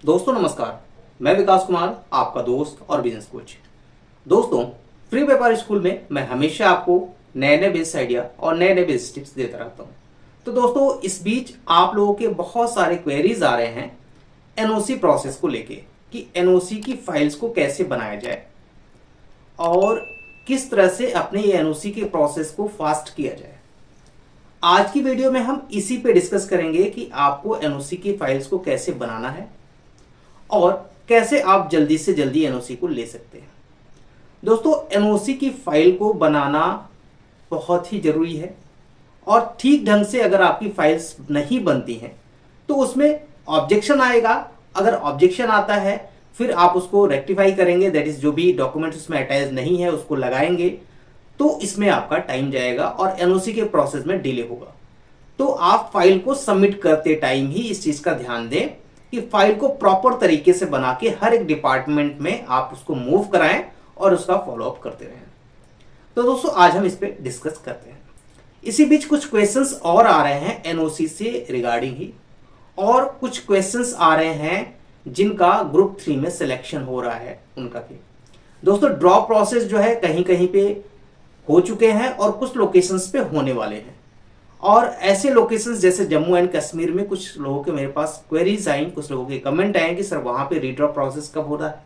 दोस्तों नमस्कार। मैं विकास कुमार, आपका दोस्त और बिजनेस कोच। दोस्तों, फ्री व्यापार स्कूल में मैं हमेशा आपको नए नए बिजनेस आइडिया और नए नए बिजनेस टिप्स देता रहता हूं। तो दोस्तों, इस बीच आप लोगों के बहुत सारे क्वेरीज आ रहे हैं एनओसी प्रोसेस को लेके कि एनओसी की फाइल्स को कैसे बनाया जाए और किस तरह से अपने ये एनओसी के प्रोसेस को फास्ट किया जाए। आज की वीडियो में हम इसी पे डिस्कस करेंगे कि आपको एनओसी की फाइल्स को कैसे बनाना है और कैसे आप जल्दी से जल्दी एनओसी को ले सकते हैं। दोस्तों, एनओसी की फाइल को बनाना बहुत ही जरूरी है और ठीक ढंग से अगर आपकी फाइल्स नहीं बनती हैं तो उसमें ऑब्जेक्शन आएगा। अगर ऑब्जेक्शन आता है फिर आप उसको रेक्टिफाई करेंगे, दैट इज जो भी डॉक्यूमेंट उसमें अटैच नहीं है उसको लगाएंगे, तो इसमें आपका टाइम जाएगा और एनओसी के प्रोसेस में डिले होगा। तो आप फाइल को सबमिट करते टाइम ही इस चीज का ध्यान दें कि फाइल को प्रॉपर तरीके से बना के हर एक डिपार्टमेंट में आप उसको मूव कराएं और उसका फॉलोअप करते रहें। तो दोस्तों, आज हम इस पे डिस्कस करते हैं। इसी बीच कुछ क्वेश्चंस और आ रहे हैं एनओसी से रिगार्डिंग ही, और कुछ क्वेश्चंस आ रहे हैं जिनका ग्रुप 3 में सिलेक्शन हो रहा है उनका भी। दोस्तों, ड्रॉ प्रोसेस जो है कहीं कहीं पे हो चुके हैं और कुछ लोकेशंस पे होने वाले हैं। और ऐसे लोकेशंस जैसे जम्मू एंड कश्मीर में कुछ लोगों के मेरे पास क्वेरीज आई, कुछ लोगों के कमेंट आए कि सर वहां पे रीड्रॉ प्रोसेस कब हो रहा है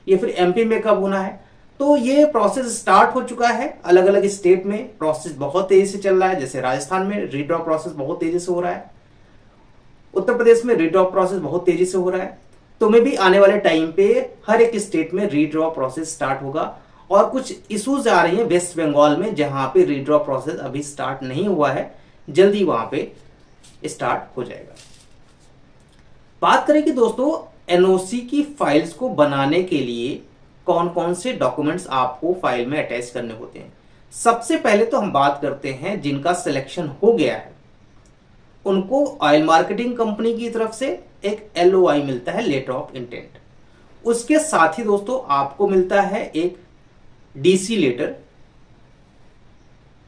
या फिर एमपी में कब होना है। तो ये प्रोसेस स्टार्ट हो चुका है। अलग अलग स्टेट में प्रोसेस बहुत तेजी से चल रहा है। जैसे राजस्थान में रीड्रॉ प्रोसेस बहुत तेजी से हो रहा है, उत्तर प्रदेश में रीड्रॉ प्रोसेस बहुत तेजी से हो रहा है। तो मैं भी आने वाले टाइम पे हर एक स्टेट में रीड्रॉ प्रोसेस स्टार्ट होगा। और कुछ इश्यूज आ रही हैं वेस्ट बंगाल में जहां पे रीड्रॉ प्रोसेस अभी स्टार्ट नहीं हुआ है, जल्दी वहां पे स्टार्ट हो जाएगा। बात करें कि दोस्तों एनओसी की फाइल्स को बनाने के लिए कौन कौन से डॉक्यूमेंट्स आपको फाइल में अटैच करने होते हैं। सबसे पहले तो हम बात करते हैं जिनका सिलेक्शन हो गया है उनको ऑयल मार्केटिंग कंपनी की तरफ से एक एलओआई मिलता है, लेटर ऑफ इंटेंट। उसके साथ ही दोस्तों आपको मिलता है एक डीसी लेटर,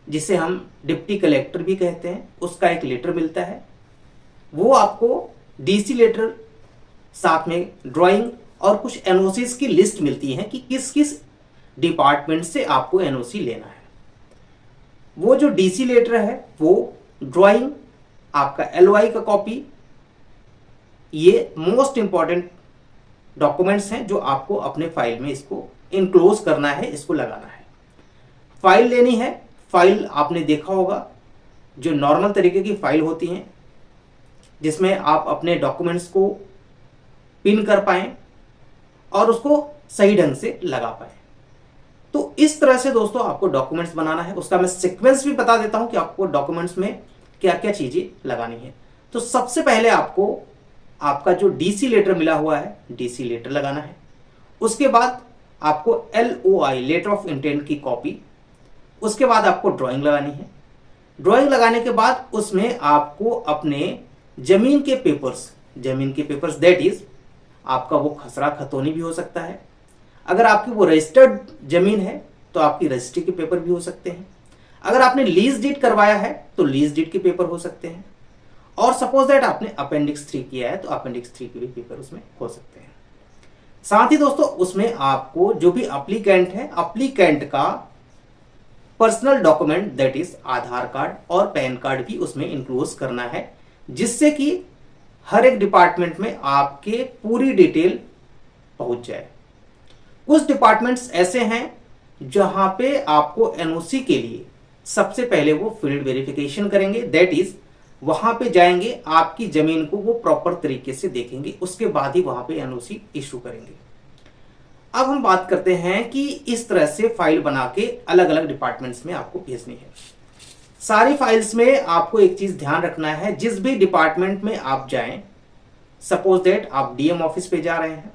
जिसे हम डिप्टी कलेक्टर भी कहते हैं, उसका एक लेटर मिलता है। वो आपको डीसी लेटर साथ में ड्राइंग और कुछ एनओसीज की लिस्ट मिलती है कि किस किस डिपार्टमेंट से आपको एनओसी लेना है। वो जो डीसी लेटर है, वो ड्राइंग, आपका एलओआई का कॉपी, ये मोस्ट इंपॉर्टेंट डॉक्यूमेंट्स हैं जो आपको अपने फाइल में इसको इनक्लोज करना है, इसको लगाना है। फाइल लेनी है। फाइल आपने देखा होगा जो नॉर्मल तरीके की फाइल होती हैं जिसमें आप अपने डॉक्यूमेंट्स को पिन कर पाएं और उसको सही ढंग से लगा पाएं। तो इस तरह से दोस्तों आपको डॉक्यूमेंट्स बनाना है। उसका मैं सीक्वेंस भी बता देता हूं कि आपको डॉक्यूमेंट्स में क्या क्या चीजें लगानी है। तो सबसे पहले आपको आपका जो डीसी लेटर मिला हुआ है, डीसी लेटर लगाना है। उसके बाद आपको एलओआई, लेटर ऑफ इंटेंट की कॉपी। उसके बाद आपको ड्राइंग लगानी है। ड्राइंग लगाने के बाद उसमें आपको अपने जमीन के पेपर्स दैट इज आपका वो खसरा खतौनी भी हो सकता है। अगर आपकी वो रजिस्टर्ड जमीन है तो आपकी रजिस्ट्री के पेपर भी हो सकते हैं। अगर आपने लीज डीड करवाया है तो लीज डीड के पेपर हो सकते हैं। और सपोज दैट आपने अपेंडिक्स 3 किया है तो अपेंडिक्स 3 के भी पेपर उसमें हो सकते हैं। साथ ही दोस्तों उसमें आपको जो भी अप्लीकेंट है, अप्लीकेंट का personal document that is Aadhaar card और पैन कार्ड भी उसमें इंक्लूड करना है, जिससे कि हर एक डिपार्टमेंट में आपके पूरी डिटेल पहुंच जाए। कुछ डिपार्टमेंट्स ऐसे हैं जहां पे आपको एनओसी के लिए सबसे पहले वो फील्ड वेरिफिकेशन करेंगे, दैट इज वहां पे जाएंगे, आपकी जमीन को वो प्रॉपर तरीके से देखेंगे, उसके बाद ही वहां पे एनओसी इशू करेंगे। अब हम बात करते हैं कि इस तरह से फाइल बना के अलग अलग डिपार्टमेंट्स में आपको भेजनी है। सारी फाइल्स में आपको एक चीज ध्यान रखना है, जिस भी डिपार्टमेंट में आप जाएं, सपोज दैट आप डीएम ऑफिस पे जा रहे हैं,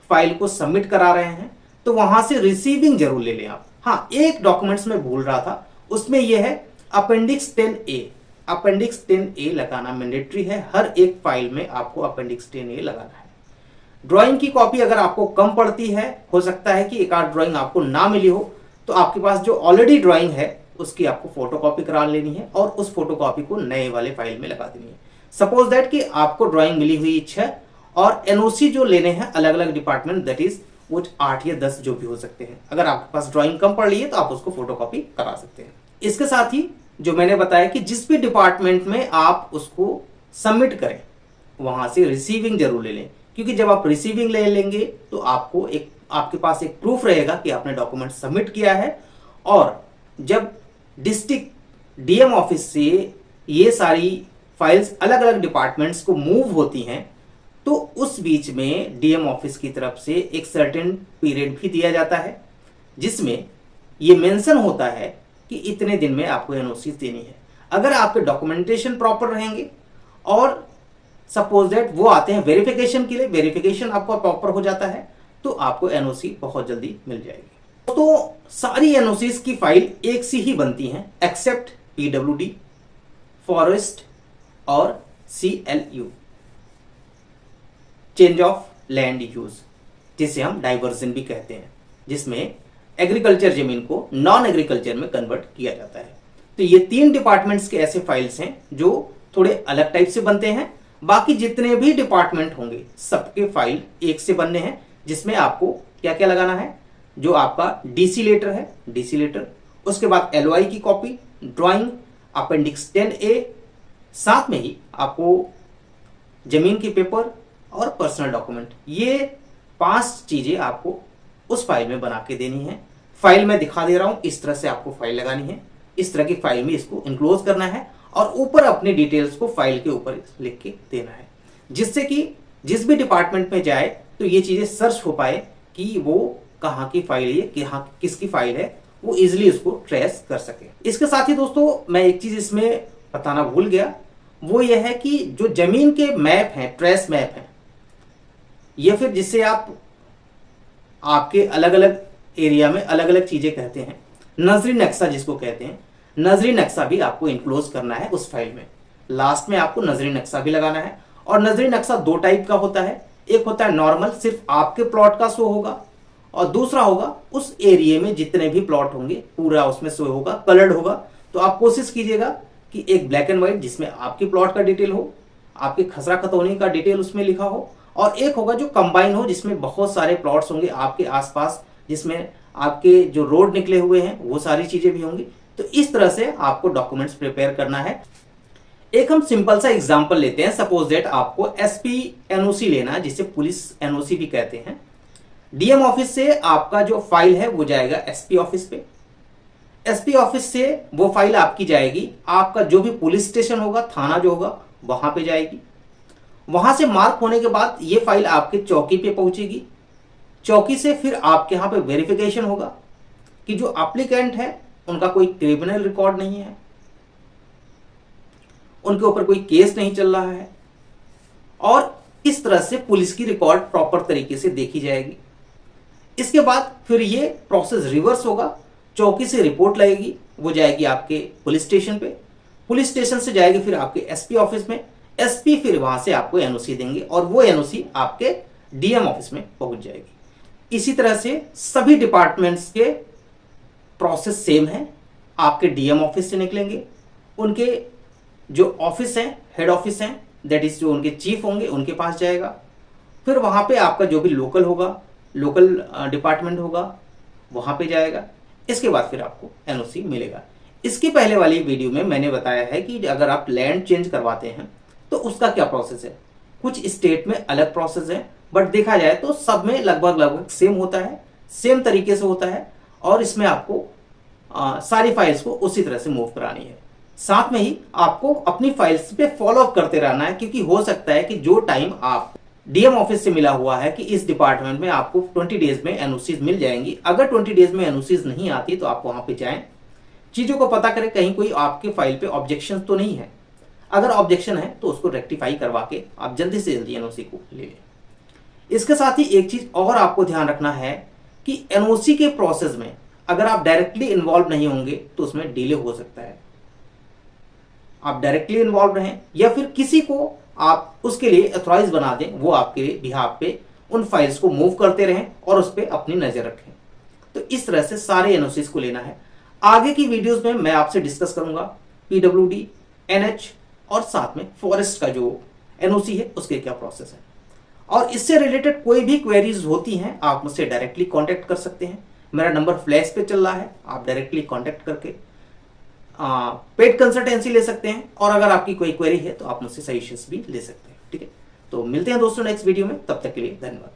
फाइल को सबमिट करा रहे हैं, तो वहां से रिसीविंग जरूर ले लें आप। हाँ, एक डॉक्यूमेंट्स में भूल रहा था, उसमें यह है अपेंडिक्स 10A। अपेंडिक्स 10A लगाना मैंडेटरी है। हर एक फाइल में आपको अपेंडिक्स 10A लगाना है। ड्राइंग की कॉपी अगर आपको कम पड़ती है, हो सकता है कि एक आध ड्राइंग आपको ना मिली हो, तो आपके पास जो ऑलरेडी ड्राइंग है उसकी आपको फोटोकॉपी करा लेनी है और उस फोटोकॉपी को नए वाले फाइल में लगा देनी है। सपोज दैट कि आपको ड्राइंग मिली हुई है और एनओसी जो लेने हैं अलग अलग डिपार्टमेंट, दैट इज वो 8 या 10 जो भी हो सकते हैं। अगर आपके पास ड्राइंग कम पड़ रही है तो आप उसको फोटोकॉपी करा सकते हैं। इसके साथ ही जो मैंने बताया कि जिस भी डिपार्टमेंट में आप उसको सबमिट करें वहां से रिसीविंग जरूर ले लें, क्योंकि जब आप रिसीविंग ले लेंगे तो आपके पास एक प्रूफ रहेगा कि आपने डॉक्यूमेंट सबमिट किया है। और जब डिस्ट्रिक्ट डीएम ऑफिस से ये सारी फाइल्स अलग अलग डिपार्टमेंट्स को मूव होती हैं तो उस बीच में डीएम ऑफिस की तरफ से एक सर्टेन पीरियड भी दिया जाता है जिसमें ये मेंशन होता है कि इतने दिन में आपको एनओसी देनी है। अगर आपके डॉक्यूमेंटेशन प्रॉपर रहेंगे और सपोज दैट वो आते हैं वेरिफिकेशन के लिए, वेरिफिकेशन आपका प्रॉपर हो जाता है तो आपको एनओसी बहुत जल्दी मिल जाएगी। तो सारी एनओसी की फाइल एक सी ही बनती हैं एक्सेप्ट पीडब्ल्यूडी, फॉरेस्ट और CLU, change of land use, जिसे हम डाइवर्जन भी कहते हैं, जिसमें एग्रीकल्चर जमीन को नॉन एग्रीकल्चर में कन्वर्ट किया जाता है। तो ये 3 डिपार्टमेंट्स के ऐसे फाइल्स हैं जो थोड़े अलग टाइप से बनते हैं। बाकी जितने भी डिपार्टमेंट होंगे सबके फाइल एक से बनने हैं, जिसमें आपको क्या क्या लगाना है, जो आपका डीसी लेटर है, डीसी लेटर, उसके बाद एलओआई की कॉपी, ड्राइंग, अपेंडिक्स 10A, साथ में ही आपको जमीन के पेपर और पर्सनल डॉक्यूमेंट, ये 5 चीजें आपको उस फाइल में बना के देनी है। फाइल में दिखा दे रहा हूं, इस तरह से आपको फाइल लगानी है, इस तरह की फाइल में इसको इनक्लोज करना है और ऊपर अपनी डिटेल्स को फाइल के ऊपर लिख के देना है, जिससे कि जिस भी डिपार्टमेंट में जाए तो ये चीजें सर्च हो पाए कि वो कहाँ की फाइल है, कहाँ किसकी फाइल है, वो इजिली उसको ट्रेस कर सके। इसके साथ ही दोस्तों मैं एक चीज इसमें बताना भूल गया, वो ये है कि जो जमीन के मैप हैं, ट्रेस मैप हैं, या फिर जिससे आपके अलग अलग एरिया में अलग अलग चीजें कहते हैं, नजरी नक्शा जिसको कहते हैं, नजरी नक्शा भी आपको इंक्लोज करना है उस फाइल में। लास्ट में आपको नजरी नक्शा भी लगाना है। और नजरी नक्शा 2 टाइप का होता है, एक होता है नॉर्मल, सिर्फ आपके प्लॉट का शो होगा, और दूसरा होगा उस एरिया में जितने भी प्लॉट होंगे पूरा उसमें शो होगा, कलर्ड होगा। तो आप कोशिश कीजिएगा कि एक ब्लैक एंड व्हाइट जिसमें आपकी प्लॉट का डिटेल हो, आपके खसरा खतौनी का डिटेल उसमें लिखा हो, और एक होगा जो कंबाइन हो जिसमें बहुत सारे प्लॉट्स होंगे आपके आसपास, जिसमें आपके जो रोड निकले हुए हैं वो सारी चीजें भी होंगी। तो इस तरह से आपको डॉक्यूमेंट्स प्रिपेयर करना है। एक हम सिंपल सा एग्जांपल लेते हैं। सपोज दैट आपको एसपी एनओसी लेना है, जिसे पुलिस एनओसी भी कहते हैं। डीएम ऑफिस से आपका जो फाइल है वो जाएगा एसपी ऑफिस पे। एसपी ऑफिस से वो फाइल आपकी जाएगी, आपका जो भी पुलिस स्टेशन होगा, थाना जो होगा, वहां पे जाएगी। वहां से मार्क होने के बाद ये फाइल आपके चौकी पे पहुंचेगी। चौकी से फिर आपके यहां पे वेरिफिकेशन होगा कि जो एप्लीकेंट है उनका कोई क्रिमिनल रिकॉर्ड नहीं है, उनके ऊपर कोई केस नहीं चल रहा है, और इस तरह से पुलिस की रिकॉर्ड प्रॉपर तरीके से देखी जाएगी। इसके बाद फिर ये प्रोसेस रिवर्स होगा, चौकी से रिपोर्ट लगेगी, वो जाएगी आपके पुलिस स्टेशन पे, पुलिस स्टेशन से जाएगी फिर आपके एसपी ऑफिस में, एसपी फिर वहां से आपको एनओसी देंगे और वो एनओसी आपके डीएम ऑफिस में पहुंच जाएगी। इसी तरह से सभी डिपार्टमेंट्स के प्रोसेस सेम है। आपके डीएम ऑफिस से निकलेंगे, उनके जो ऑफिस हैं, हेड ऑफिस हैं, दैट इज जो उनके चीफ होंगे उनके पास जाएगा। फिर वहां पे आपका जो भी लोकल होगा, लोकल डिपार्टमेंट होगा, वहां पे जाएगा। इसके बाद फिर आपको एनओसी मिलेगा। इसके पहले वाली वीडियो में मैंने बताया है कि अगर आप लैंड चेंज करवाते हैं तो उसका क्या प्रोसेस है। कुछ स्टेट में अलग प्रोसेस है, बट देखा जाए तो सब में लगभग सेम होता है, सेम तरीके से होता है, और इसमें आपको सारी फाइल्स को उसी तरह से मूव करानी है। साथ में ही आपको अपनी फाइल्स पे फॉलो अप करते रहना है, क्योंकि हो सकता है कि जो टाइम आप डीएम ऑफिस से मिला हुआ है कि इस डिपार्टमेंट में आपको 20 डेज में एनओसीज मिल जाएंगी, अगर 20 डेज में एनओसीज नहीं आती तो आप वहां पे जाएं, चीजों को पता करें कहीं कोई आपके फाइल पे ऑब्जेक्शन तो नहीं है। अगर ऑब्जेक्शन है तो उसको रेक्टिफाई करवा के आप जल्दी से जल्दी एनओसी को ले लें। इसके साथ ही एक चीज और आपको ध्यान रखना है कि एनओसी के प्रोसेस में अगर आप डायरेक्टली इन्वॉल्व नहीं होंगे तो उसमें डिले हो सकता है। आप डायरेक्टली इन्वॉल्व रहें या फिर किसी को आप उसके लिए अथॉराइज बना दें, वो आपके बिहाफ पे उन फाइल्स को मूव करते रहें और उस पर अपनी नजर रखें। तो इस तरह से सारे एनओसीज को लेना है। आगे की वीडियोस में मैं आपसे डिस्कस करूंगा पीडब्ल्यूडी, एनएच और साथ में फॉरेस्ट का जो एनओसी है उसके क्या प्रोसेस है। और इससे रिलेटेड कोई भी क्वेरीज होती हैं आप मुझसे डायरेक्टली कांटेक्ट कर सकते हैं। मेरा नंबर फ्लैश पे चल रहा है, आप डायरेक्टली कांटेक्ट करके पेड कंसल्टेंसी ले सकते हैं, और अगर आपकी कोई क्वेरी है तो आप मुझसे सजेशंस भी ले सकते हैं। ठीक है, तो मिलते हैं दोस्तों नेक्स्ट वीडियो में, तब तक के लिए धन्यवाद।